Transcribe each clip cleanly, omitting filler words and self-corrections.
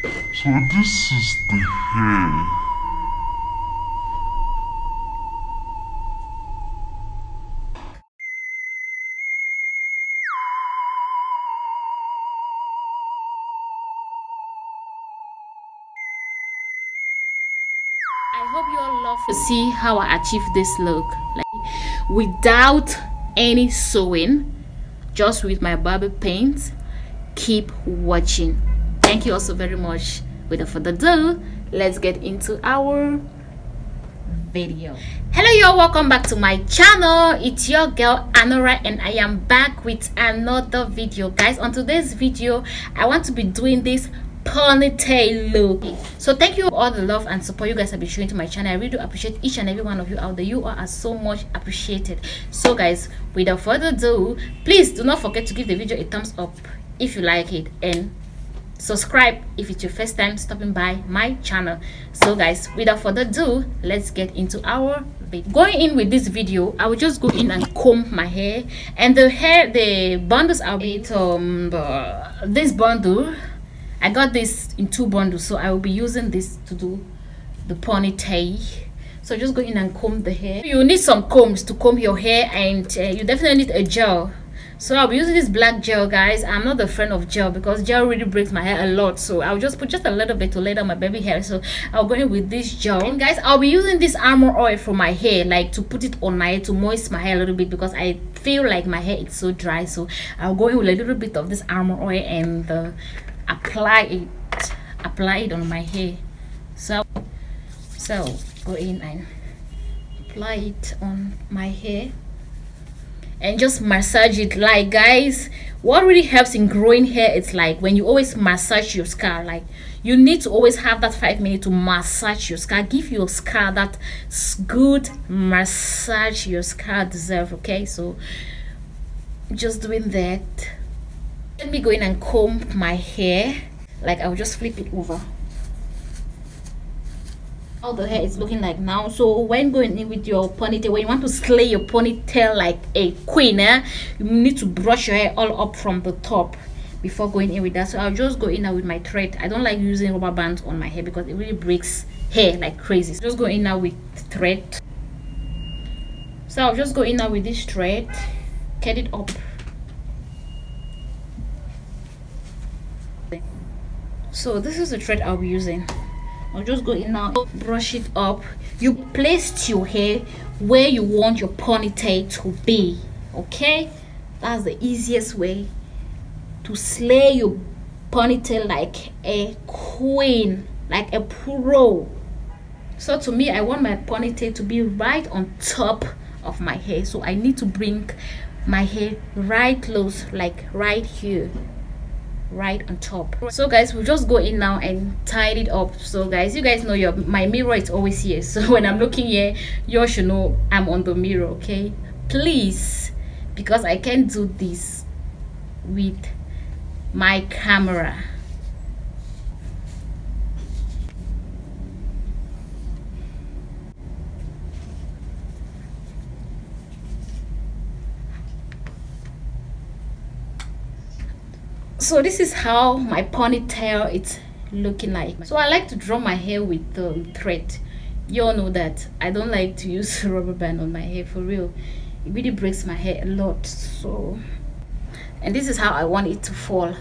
So this is the hair. I hope you all love to see how I achieve this look, like without any sewing, just with my bobby paint. Keep watching. Thank you all so very much. Without further ado, let's get into our video. Hello y'all, welcome back to my channel. It's your girl Anora and I am back with another video. Guys, on today's video I want to be doing this ponytail look. So thank you for all the love and support you guys have been showing to my channel. I really do appreciate each and every one of you out there. You all are so much appreciated. So guys, without further ado, please do not forget to give the video a thumbs up if you like it, and subscribe if it's your first time stopping by my channel. So guys, without further ado, let's get into our video. Going in with this video, I will just go in and comb my hair, and the bundles I'll be this bundle, I got this in 2 bundles, so I will be using this to do the ponytail. So just go in and comb the hair. You need some combs to comb your hair, and you definitely need a gel. So I'll be using this black gel, guys. I'm not a fan of gel because gel really breaks my hair a lot, so I'll just put just a little bit to lay down my baby hair. So I'll go in with this gel, and guys, I'll be using this armor oil for my hair, like to put it on my hair to moisten my hair a little bit, because I feel like my hair is so dry. So I'll go in with a little bit of this armor oil and apply it on my hair. So go in and apply it on my hair and just massage it. Like, guys, what really helps in growing hair, it's like when you always massage your scalp. Like, you need to always have that 5 minutes to massage your scalp. Give your scalp that good massage your scalp deserve. Okay, so just doing that. Let me go in and comb my hair. Like, I'll just flip it over. How the hair is looking like now. So when going in with your ponytail, when you want to slay your ponytail like a queen, you need to brush your hair all up from the top before going in with that. So I'll just go in now with my thread. I don't like using rubber bands on my hair because it really breaks hair like crazy. So just go in now with thread. So I'll just go in now with this thread, cut it up. So this is the thread I'll be using. I'll just go in now, brush it up. You placed your hair where you want your ponytail to be. Okay, that's the easiest way to slay your ponytail like a queen, like a pro. So to me, I want my ponytail to be right on top of my hair, so I need to bring my hair right close, like right here, right on top. So guys, we'll just go in now and tie it up. So guys, you guys know my mirror is always here, so when I'm looking here, you all should know I'm on the mirror. Okay, please, because I can't do this with my camera. So this is how my ponytail is looking like. So I like to draw my hair with thread. You all know that I don't like to use rubber band on my hair, for real. It really breaks my hair a lot. So, and this is how I want it to fall,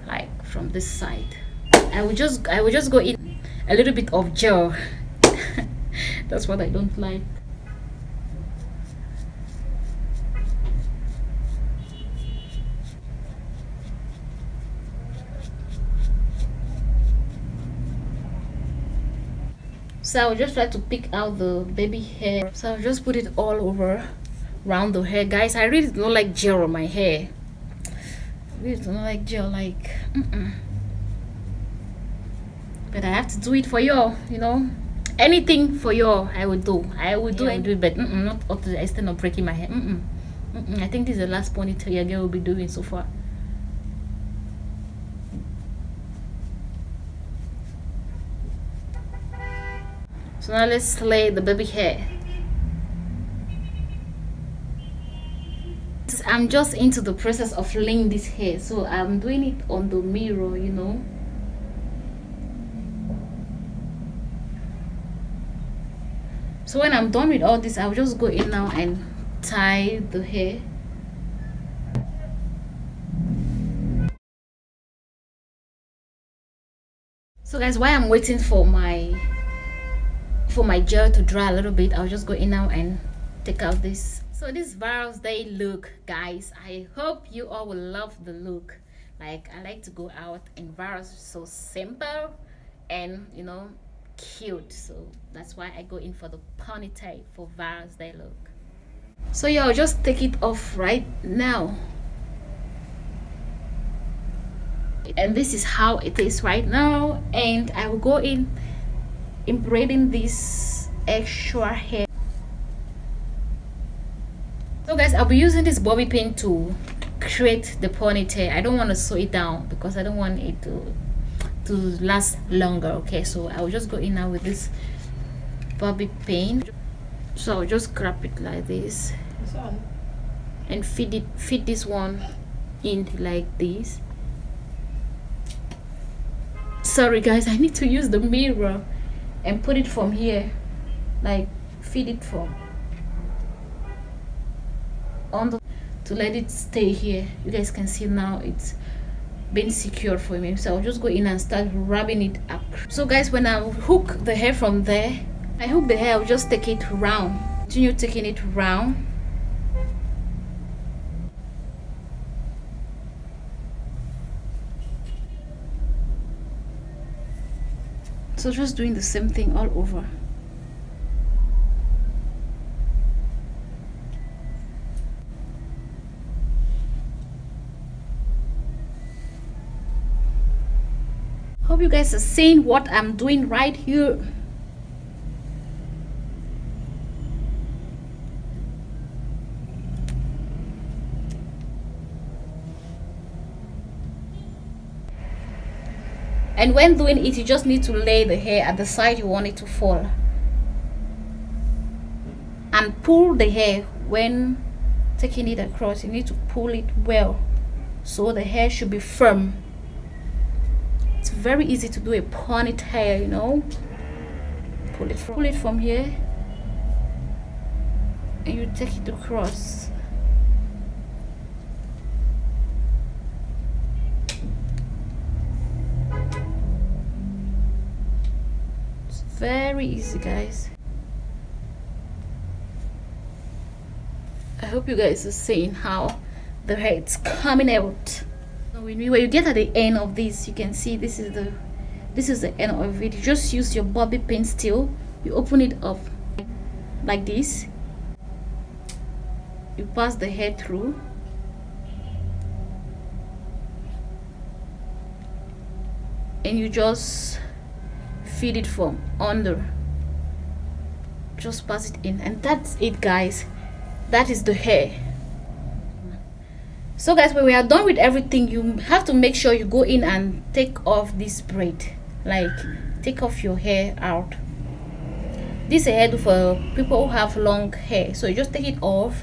like from this side. I will just go in a little bit of gel. That's what I don't like. So I'll just try to pick out the baby hair. So I'll just put it all over around the hair. Guys, I really don't like gel on my hair. I really don't like gel, like but I have to do it for y'all, you know. Anything for y'all I will do. I will do it, but not up to the extent of breaking my hair. I think this is the last ponytail your girl will be doing so far. So now let's slay the baby hair. I'm just into the process of laying this hair, so I'm doing it on the mirror, you know. So when I'm done with all this, I'll just go in now and tie the hair. So guys, while I'm waiting for my gel to dry a little bit, I'll just go in now and take out this. So this Val's Day look, guys, I hope you all will love the look. Like, I like to go out in Val's, so simple and, you know, cute. So that's why I go in for the ponytail for Val's Day look. So yeah, I'll just take it off right now. And this is how it is right now, and I will go in braiding this extra hair. So guys, I'll be using this bobby pin to create the ponytail. I don't want to sew it down because I don't want it to last longer. Okay, so I'll just go in now with this bobby pin. So I'll just grab it like this and fit this one in like this. Sorry guys, I need to use the mirror and put it from here, like feed it from on the to let it stay here. You guys can see now it's been secured for me. So I'll just go in and start rubbing it up. So guys, when I hook the hair from there, I hook the hair, I'll just take it round. Continue taking it round. So just doing the same thing all over. Hope you guys are seeing what I'm doing right here. And when doing it, you just need to lay the hair at the side you want it to fall. And pull the hair when taking it across. You need to pull it well, so the hair should be firm. It's very easy to do a ponytail, you know. Pull it from here, and you take it across. Very easy, guys. I hope you guys are seeing how the hair is coming out. So when you get at the end of this, you can see this is the end of it. You just use your bobby pin still. You open it up like this. You pass the hair through. And you just feed it from under. Just pass it in, and that's it, guys. That is the hair. So guys, when we are done with everything, you have to make sure you go in and take off this braid, like take off your hair out. This is a hairdo for people who have long hair, so you just take it off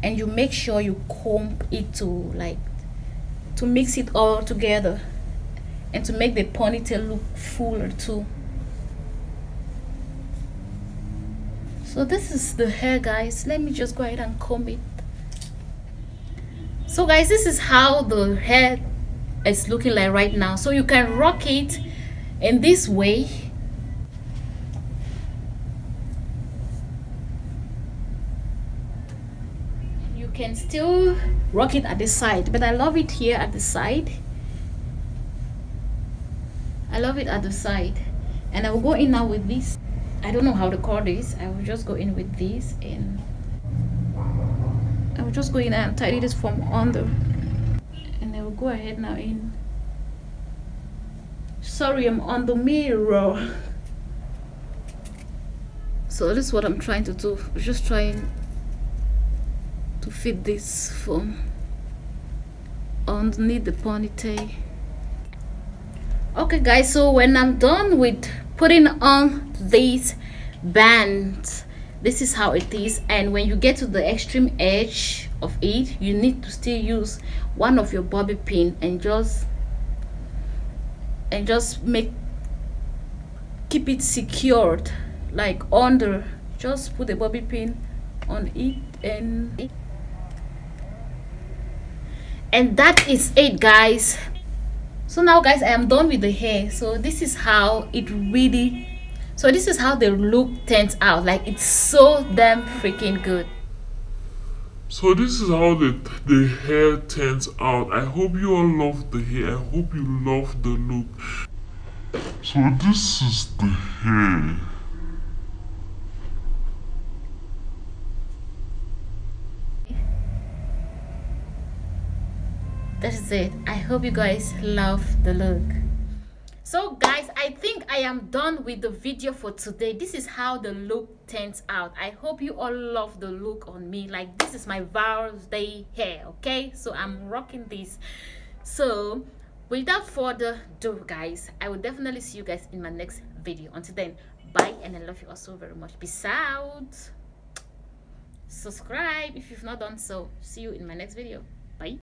and you make sure you comb it to mix it all together and to make the ponytail look fuller too. So this is the hair, guys. Let me just go ahead and comb it. So guys, this is how the hair is looking like right now. So you can rock it in this way. You can still rock it at the side, but I love it here at the side. I love it at the side. And I will go in now with this. I don't know how to call this. I will just go in with this, and I will just go in and tidy this from under, and I will go ahead now in. Sorry, I'm on the mirror. So this is what I'm trying to do. I'm just trying to fit this from underneath the ponytail. Okay guys, so when I'm done with putting on these bands, this is how it is. And when you get to the extreme edge of it, you need to still use one of your bobby pin and just keep it secured, like under just put the bobby pin on it, and that is it, guys. So now, guys, I am done with the hair. So this is how it really, so this is how the look turns out. Like, it's so damn freaking good. So this is how the hair turns out. I hope you all love the hair. I hope you love the look. So this is the hair. That's it. I hope you guys love the look. So guys, I think I am done with the video for today. This is how the look turns out. I hope you all love the look on me. Like, this is my Val's Day hair, okay? So I'm rocking this. So without further ado, guys, I will definitely see you guys in my next video. Until then, bye, and I love you all so very much. Peace out. Subscribe if you've not done so. See you in my next video. Bye.